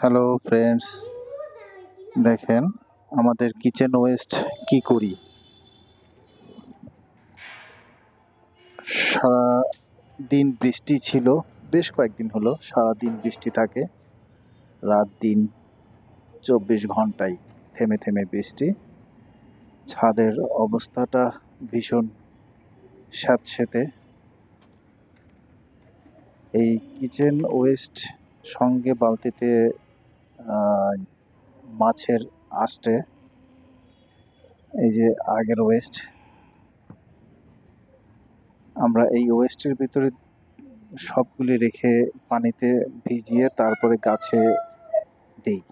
Hello friends, দেখেন আমাদের kitchen West কি করি। সারা দিন বৃষ্টি ছিল, বেশ কয়েকদিন হলো সারাদিন বৃষ্টি থাকে, রাত দিন 24 ঘন্টায় থেমে থেমে বৃষ্টি। ছাদের অবস্থাটা ভীষণ স্যাঁতসেঁতে। এই কিচেন ওয়েস্ট সঙ্গে বালতিতে মাছের আষ্টে, এই যে আগের ওয়েস্ট, আমরা এই ওয়েস্টের ভিতরে সবগুলি রেখে পানিতে ভিজিয়ে তারপরে গাছে দিই।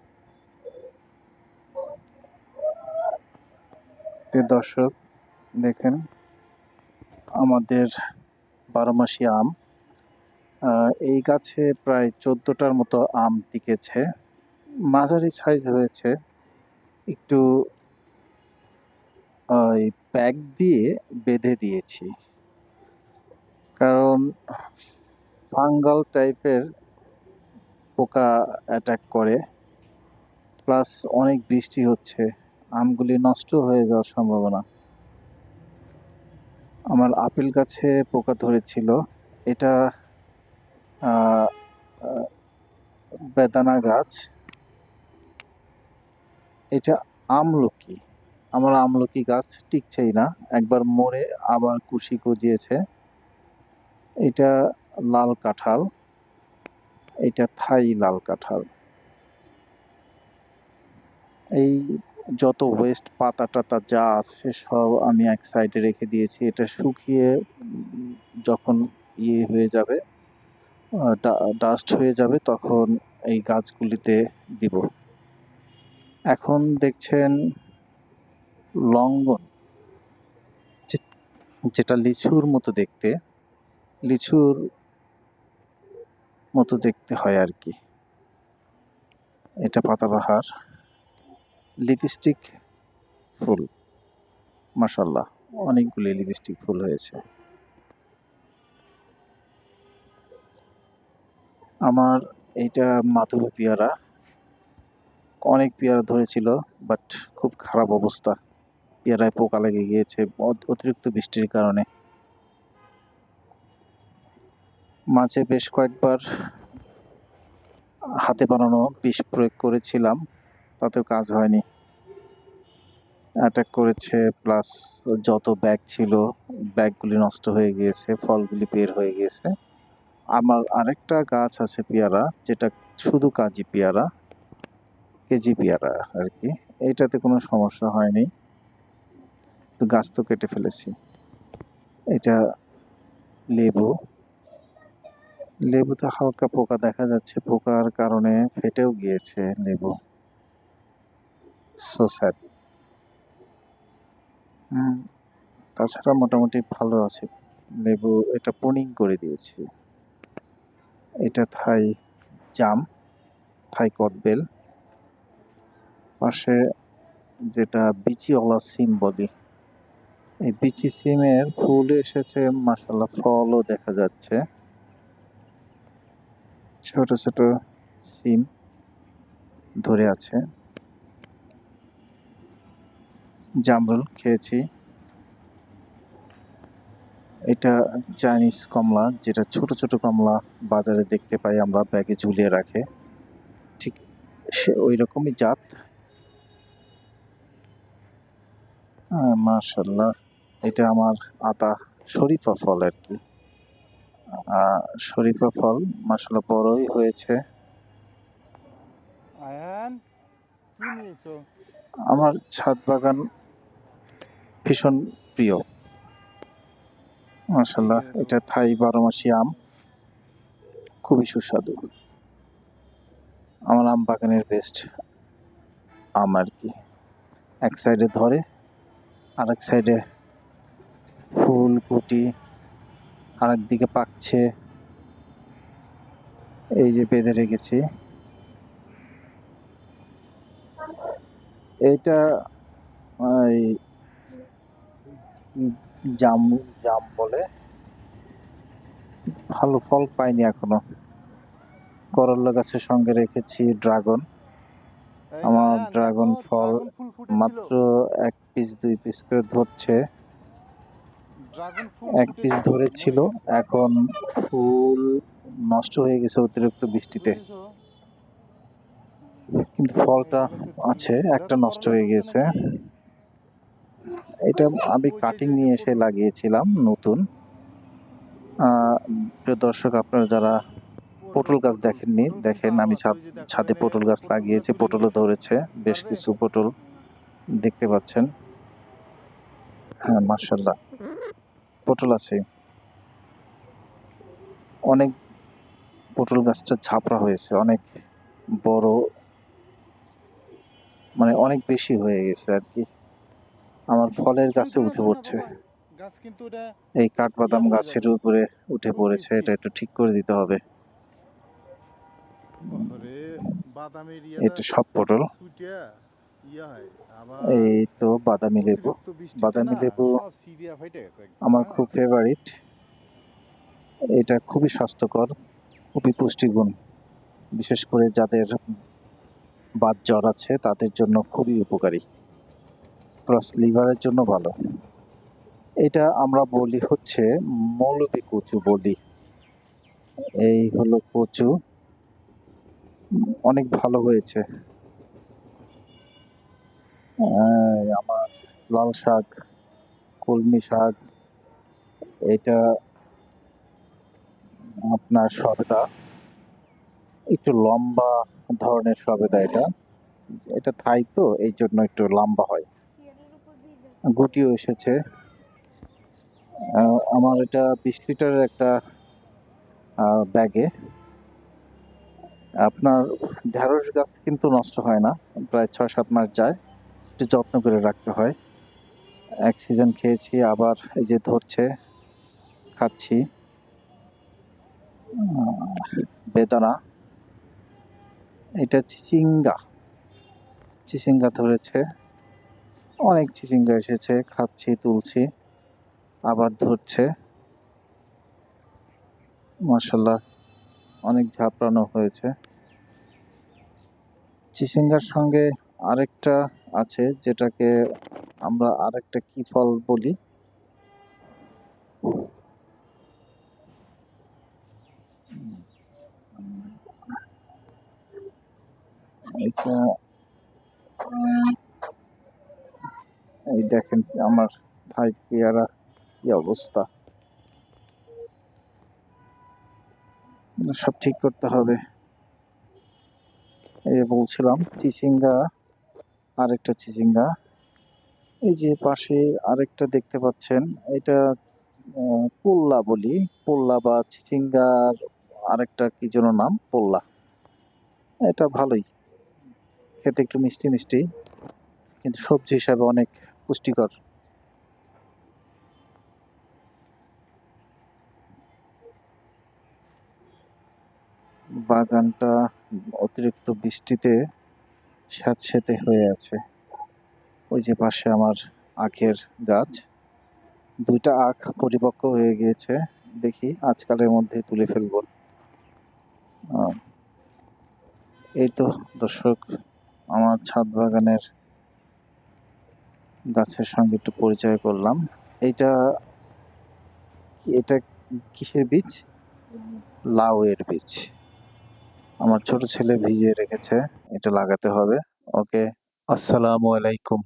দর্শক দেখেন আমাদের 12 মাসি আম, এই গাছে প্রায় 14টার মতো আম টিকেছে, মাঝারি সাইজ হয়েছে। একটু ওই প্যাক দিয়ে বেঁধে দিয়েছি, কারণ ফাঙ্গাল টাইপের পোকা অ্যাটাক করে, প্লাস অনেক বৃষ্টি হচ্ছে, আমগুলি নষ্ট হয়ে যাওয়ার সম্ভাবনা। আমার আপেল গাছে পোকা ধরেছিল, এটা বেদানা গাছ, এটা আমলকি। আমার আমলকি গাছ টিকছেই না, একবার মরে আবার কুশি গজিয়েছে। এটা লাল কাঁঠাল, এটা থাই লাল কাঁঠাল। এই যত ওয়েস্ট পাতা টাতা যা আছে সব আমি এক সাইডে রেখে দিয়েছি। এটা শুকিয়ে যখন হয়ে যাবে, ডাস্ট হয়ে যাবে, তখন এই গাছগুলিতে দিব। এখন দেখছেন লঙ্ঘন, যেটা লিচুর মতো দেখতে, লিচুর মতো দেখতে হয় আর কি। এটা পাতাবাহার, লিপস্টিক ফুল, মাশাল্লাহ অনেকগুলি লিপস্টিক ফুল হয়েছে। আমার এইটা মাধবী পেয়ারা, অনেক পেয়ারা ধরেছিল, বাট খুব খারাপ অবস্থা, পেয়ারায় পোকা লেগে গিয়েছে অতিরিক্ত বৃষ্টির কারণে। মাঝে বেশ কয়েকবার হাতে বানানো বিষ প্রয়োগ করেছিলাম, তাতেও কাজ হয়নি, অ্যাটাক করেছে। প্লাস যত ব্যাগ ছিল ব্যাগগুলি নষ্ট হয়ে গিয়েছে, ফলগুলি বের হয়ে গিয়েছে। আমার আরেকটা গাছ আছে পেয়ারা, যেটা শুধু কাজি পেয়ারা, কেজি পেয়ারা আর কি, এইটাতে কোনো সমস্যা হয়নি, তো গাছ তো কেটে ফেলেছি। এটা লেবু, লেবুতে হালকা পোকা দেখা যাচ্ছে, পোকার কারণে ফেটেও গিয়েছে লেবু, সো স্যাড। তাছাড়া মোটামুটি ভালো আছে লেবু, এটা প্রুনিং করে দিয়েছি। এটা থাই জাম, থাই কদবেল, পাশে যেটা বিচিওয়ালা সিম বলি, এই বিচি সিমের ফুল এসেছে, মাশাআল্লাহ ফলও দেখা যাচ্ছে, ছোট ছোট সিম ধরে আছে। জামরুল খেয়েছি, এটা চাইনিজ কমলা, যেটা ছোট ছোট কমলা বাজারে দেখতে পাই আমরা, ব্যাগে ঝুলিয়ে রাখে, ঠিক সে ওই রকমই জাত। মাশাআল্লাহ, এটা আমার আতা শরীফা ফল আর কি, শরীফা ফল মাশাআল্লাহ বড়ই হয়েছে। আমার ছাদ বাগান ভীষণ প্রিয়, মাশাআল্লাহ। এটা থাই 12 মাসি আম, খুবই সুস্বাদু, আমার আম বাগানের বেস্ট আম আর কি। এক সাইডে ধরে, আরেক সাইডে ফুল কুটি, আরেক দিকে পাকছে, এই যে বেঁধে রেখেছি। এইটা জাম, জাম বলে, ভালো ফল পাইনি এখনো। করল্লা গাছের সঙ্গে রেখেছি ড্রাগন। এই আমার রায়ান, দেখো ড্রাগন ফল ড্রাগন ফুল ফুটেছিল। মাত্র 1 পিস 2 পিস করে ধরছে। ড্রাগন ফুল 1 পিস ফুটেছিল, ধরেছিল, মরে গেছে। এখন ফুল নষ্ট হয়ে গেছে অতিরিক্ত বৃষ্টিতে। বুঝেছো? কিন্তু ফলটা এগুলো তেঁতুল আছে, গাছ। এটা একটা তো নষ্ট করলা হয়ে ধরছে গেছে। নাকি? এটা আমি ওই কাটিং যে নিয়ে এসে পটল। লাগিয়েছিলাম নতুন। প্রিয় দর্শক, আপনারা যারা পটল গাছ দেখেননি, পটল কিন্তু দেখেন আরো আমি আছে, ওই যে দেখো ছাদে এনে পটল গাছ পটলগুলো লাগিয়েছি, তুলে নিয়ে পটলও আসো। ধরেছে, বেশ পারবে? কিছু পটল দেখতে পাচ্ছেন। হ্যাঁ, মার্শাল্লাহ, পটল আছে অনেক। পটল গাছটা ঝাপড়া হয়েছে, অনেক বড়, মানে অনেক বেশি হয়ে গেছে আর কি। আমার ফলের গাছে টেনশন উঠে আছে না পড়ছে। বাবা, গাছ কিন্তু এটা এই কাঠবাদাম হয়ে গাছের যাবে, উপরে উঠে খুব পড়েছে, মিষ্টি। এটা একটু ঠিক করে দিতে হবে। ওরে, বাদামের ইয়েটা এটা সব পটল। সুইটিয়া হয় আবার। এই তো বাদামি লেবু। অতিরিক্ত বৃষ্টিতে বাদামি না লেবু সব সিরিয়া ফাইটে গেছে একদম। আমার হ্যাঁ, খুব ফেভারিট। এটা খুবই স্বাস্থ্যকর, খুবই পুষ্টিগুণ, বিশেষ করে যাদের বাত জ্বর আছে তাদের জন্য খুবই উপকারী, প্লাস লিভারের জন্য ভালো। এটা আমরা বলি হচ্ছে মৌলবি কচু বলি। এই হলো কচু, অনেক ভালো হয়েছে। আমার লাল শাক, কলমি শাক, এটা আপনার সবেদা, একটু লম্বা ধরনের সবেদা। এটা এটা থাই তো, এই জন্য একটু লম্বা হয়। গুটিও এসেছে। আমার এটা 20 লিটারের একটা ব্যাগে। আপনার ঢেঁড়স গাছ কিন্তু নষ্ট হয় না, প্রায় 6-7 মাস যায়, একটু যত্ন করে রাখতে হয়। এক সিজন খেয়েছি, আবার এই যে ধরছে, খাচ্ছি। বেদানা, এটা চিচিঙ্গা, চিচিঙ্গা ধরেছে, অনেক চিচিঙ্গা এসেছে, খাচ্ছি, তুলছি, আবার ধরছে। মাশাল্লাহ, অনেক ঝাপড়ানো হয়েছে। চিচিঙ্গার সঙ্গে আরেকটা আছে, যেটাকে আমরা আরেকটা কি ফল বলি, এটা এই দেখেন আমার থাই পেয়ারা কি অবস্থা, সব ঠিক করতে হবে। এই যে বলছিলাম চিচিঙ্গা, আরেকটা চিচিঙ্গা, এই যে পাশে আরেকটা দেখতে পাচ্ছেন, এটা পোল্লা বলি, পোল্লা বা চিচিঙ্গার আরেকটা কি যেন নাম, পোল্লা। এটা ভালোই খেতে, একটু মিষ্টি মিষ্টি, কিন্তু সবজি হিসাবে অনেক পুষ্টিকর। বাগানটা অতিরিক্ত বৃষ্টিতে স্যাঁতসেঁতে হয়ে আছে। ওই যে পাশে আমার আখের গাছ, 2টা আখ পরিপক্ক হয়ে গিয়েছে, দেখি আজকালের মধ্যে তুলে ফেলবো। এই তো দর্শক, আমার ছাদ বাগানের গাছের সঙ্গে একটু পরিচয় করলাম। এইটা এটা কিসের বীজ? লাউ এর বীজ। আমার ছোট ছেলে ভিজিয়ে রেখেছে, এটা লাগাতে হবে। ওকে, আসসালামু আলাইকুম।